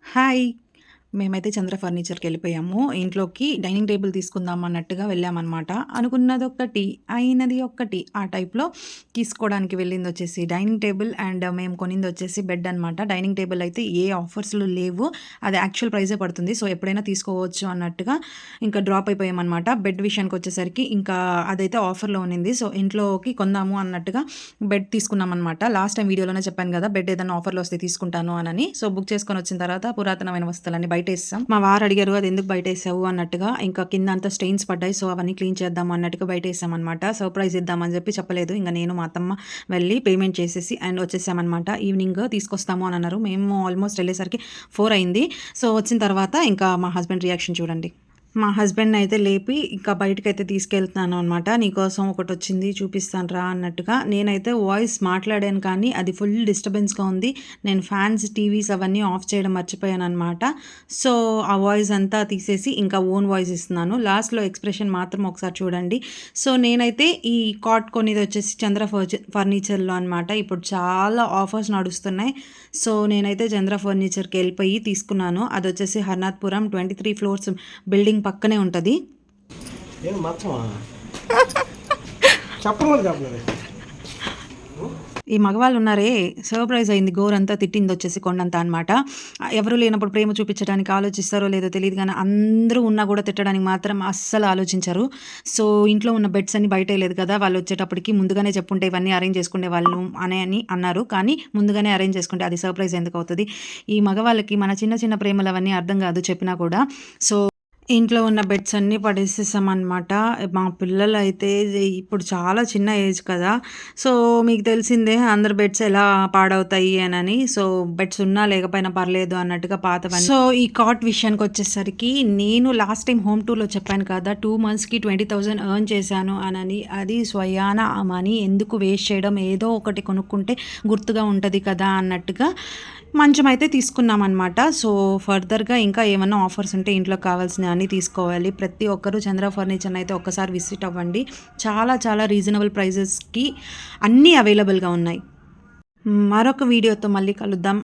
Hi! మేమైతే చంద్ర ఫర్నిచర్‌కెళ్ళిపోయాము. ఇంట్లోకి dining table తీసుకుందాం అన్నట్టుగా వెళ్ళామనమాట. అనుకున్నదొక్కటి, అయినది ఒక్కటి ఆ టైప్‌లో తీసుకోవడానికి వెళ్ళిందొచ్చేసి డైనింగ్ టేబుల్ అండ్ మేము కొనిందొచ్చేసి బెడ్ అనమాట. డైనింగ్ టేబుల్ అయితే ఏ ఆఫర్స్‌లో లేవు. అది యాక్చువల్ ప్రైజే పడుతుంది. సో, ఎప్పుడైనా తీసుకోవచ్చు అన్నట్టుగా ఇంకా డ్రాప్ అయిపోయామనమాట. బెడ్ విషయానికొచ్చేసరికి ఇంకా అదైతే ఆఫర్‌లో ఉన్నింది. సో, ఇంట్లోకి కొందాము అన్నట్టుగా బెడ్ తీసుకున్నామనమాట. లాస్ట్ టైమ్ వీడియోలోనే చెప్పాను గదా! బెడ్ ఏదైనా ఆఫర్‌లో వస్తే తీసుకుంటాను అనని. సో, బుక్ చేసుకొనొచ్చిన తర్వాత పురాతనమైన వస్తువులన్నీ బయటేసేసాం. మా వారు అడిగారు అదెందుకు బయటేసావు అన్నట్టుగా. ఇంకా కింద అంతా స్టెయిన్స్ పడ్డాయి. సో, అవన్నీ క్లీన్ చేద్దాం అన్నట్టుగా బయటేసామనమాట. సర్ప్రైజ్ ఇద్దామని చెప్పి చెప్పలేదు. ఇంక నేను మా అత్తమ్మ వెళ్ళి పేమెంట్ చేసేసి అండ్ వచ్చేసామనమాట. ఈవినింగ్ తీసుకొస్తాము అని అన్నారు. మేము ఆల్మోస్ట్ ఎళ్ళేసరికి 4 అయింది. సో, వచ్చిన తర్వాత ఇంకా మా హస్బెండ్ రియాక్షన్ చూడండి. మా హస్బెండ్‌నయితే లేపి ఇంకా బయటకైతే తీసుకెళ్తున్నాను అనమాట. "నీకోసం ఒకటొచ్చింది చూపిస్తాను రా" అన్నట్టుగా. నేనైతే వాయిస్ మాట్లాడాను కానీ అది ఫుల్ డిస్టర్బెన్స్‌గా ఉంది. నేను ఫ్యాన్స్, టీవీస్ అవన్నీ ఆఫ్ చేయడం మర్చిపోయాననమాట. సో, ఆ వాయిస్ అంతా తీసేసి ఇంకా ఓన్ వాయిస్ ఇస్తున్నాను. లాస్ట్‌లో ఎక్స్‌ప్రెషన్ మాత్రం ఒకసారి చూడండి. సో, నేనైతే ఈ కాట్ కొనేదొచ్చేసి చంద్ర ఫర్నిచర్‌లో అనమాట. ఇప్పుడు చాలా ఆఫర్స్ నడుస్తున్నాయి. సో, నేనైతే చంద్ర ఫర్నిచర్‌కెళ్ళిపోయి తీసుకున్నాను. అదొచ్చేసి హర్నాథ్‌పురం 23 ఫ్లోర్స్ బిల్డింగ్ పక్కనే ఉంటది. ఏం మచ్చమా చెప్పలేదు చెప్పలేదు. ఈ మగవాళ్ళున్నారే సర్ప్రైజ్ అయింది. గోరంతా తిట్టిందొచ్చేసి కొండంతా అనమాట. ఎవరు లేనప్పుడు ప్రేమ చూపించడానికి ఆలోచిస్తారో లేదో తెలీదు గానీ, అందరూ ఉన్నా గూడా తిట్టడానికి మాత్రం అస్సలు ఆలోచించరు. సో, ఇంట్లో ఉన్న బెడ్స్ అన్నీ బయటేయలేదు కదా! వాళ్ళొచ్చేటప్పటికి ముందుగానే చెప్పుంటే ఇవన్నీ అరేంజ్ చేసుకునేవాళ్ళం అని అన్నారు. కానీ ముందుగానే అరేంజ్ చేసుకుంటే అది సర్ప్రైజ్ ఎందుకవుతది? ఈ మగవాళ్ళకి మన చిన్న చిన్న ప్రేమలవన్నీ అర్థం గాదు చెప్పినా కూడా. సో, ఇంట్లో ఉన్న బెడ్స్ అన్నీ పడేసేసామనమాట. మా పిల్లలైతే ఇప్పుడు చాలా చిన్న ఏజ్ కదా! సో, మీకు తెలిసిందే అందరి బెడ్స్ ఎలా పాడవుతాయి అనని. సో, బెడ్స్ ఉన్నా లేకపోయినా పర్లేదు అన్నట్టుగా పాతవన్నీ. సో, ఈ కాట్ విషయానికొచ్చేసరికి నేను లాస్ట్ టైమ్ హోమ్ టూర్‌లో చెప్పాను కదా! 2 మంత్స్‌కి 20,000 ఎర్న్ చేశాను అనని. అది స్వయాన ఆ మనీ ఎందుకు వేస్ట్ చేయడం, ఏదో ఒకటి కొనుక్కుంటే గుర్తుగా ఉంటది కదా! అన్నట్టుగా మంచమైతే తీసుకున్నామనమాట. సో, ఫర్దర్‌గా ఇంకా ఏమన్నా ఆఫర్స్ ఉంటే ఇంట్లోకి కావాల్సినవన్నీ తీసుకోవాలి. ప్రతి ఒక్కరు చంద్ర ఫర్నిచర్‌ని అయితే ఒక్కసారి విజిట్ అవ్వండి. చాలా చాలా రీజనబుల్ ప్రైజెస్‌కి అన్నీ అవైలబుల్‌గా ఉన్నాయి. మరొక వీడియోతో మళ్ళీ కలుద్దాం.